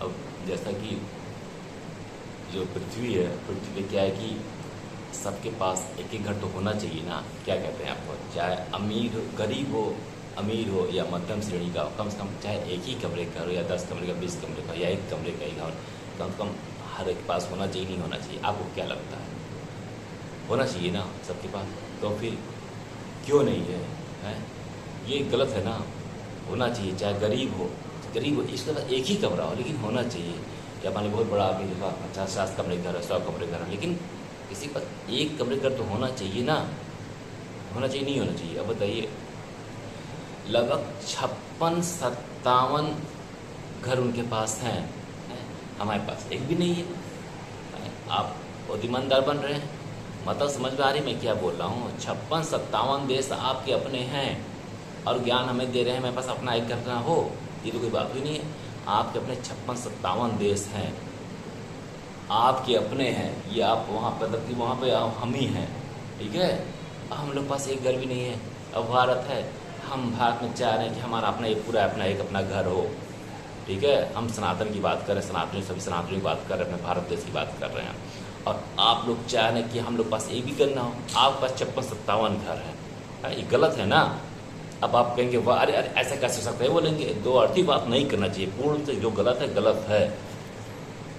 अब जैसा कि जो पृथ्वी है, पृथ्वी पे क्या है कि सबके पास एक एक घर तो होना चाहिए ना। क्या कहते हैं आपको, चाहे अमीर गरीब हो, अमीर हो या मध्यम श्रेणी का हो, कम से कम चाहे एक ही कमरे का हो या 10 कमरे का, 20 कमरे का, या एक कमरे का ही घर, कम से कम हर एक के पास होना चाहिए, नहीं होना चाहिए? आपको क्या लगता है? होना चाहिए ना सबके पास। तो फिर क्यों नहीं है, हैं? ये गलत है ना। होना चाहिए, चाहे गरीब हो इसके पास एक ही कमरा हो लेकिन होना चाहिए। या मान लो बहुत बड़ा आदमी देखा 50-60 कमरे का घर है, 100 कमरे का घर है, लेकिन किसी के पास एक कमरे का घर तो होना चाहिए ना। होना चाहिए, नहीं होना चाहिए? अब बताइए। लगभग 56-57 घर उनके पास हैं, हमारे पास एक भी नहीं है। आप बहुत ईमानदार बन रहे हैं, मतलब समझ में आ रही मैं क्या बोल रहा हूँ? 56-57 देश आपके अपने हैं और ज्ञान हमें दे रहे हैं मेरे पास अपना एक घर ना हो, ये तो कोई बात ही नहीं है। आपके अपने 56-57 देश हैं, आपके अपने हैं। ये आप वहाँ पर मतलब कि वहाँ पे हम ही हैं, ठीक है। हम लोग पास एक घर भी नहीं है। अब भारत है, हम भारत में चाह रहे हैं कि हमारा अपना एक पूरा अपना घर हो, ठीक है। हम सनातन की बात कर रहे हैं, सनातनी सभी सनातनी की बात कर रहे हैं, अपने भारत देश की बात कर रहे हैं। और आप लोग चाह रहे हैं कि हम लोग पास एक भी घर ना हो। आपके पास 56-57 घर है, ये गलत है ना। अब आप कहेंगे वाह, अरे अरे ऐसा कैसे हो सकता है, बोलेंगे। दो अर्थी बात नहीं करना चाहिए, पूर्ण से जो गलत है गलत है।